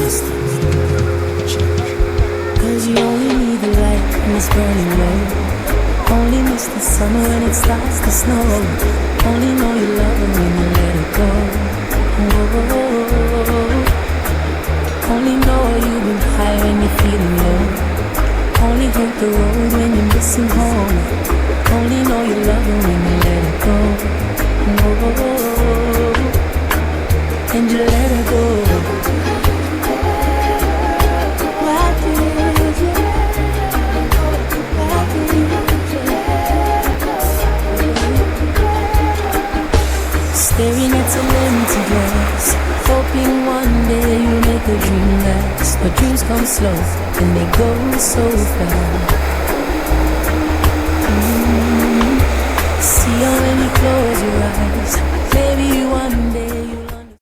Cause you only need the light when it's burning low. Only miss the summer when it starts to snow. Only know you love it when you let it go. Oh, only know you've been high when you're feeling low. Only hit the road when you're missing home. Only know you love it when you let it go. Oh, and you let it go. Staring at some empty glass, hoping one day you'll make a dream last. But dreams come slow and they go so fast. See how when you close your eyes, maybe one day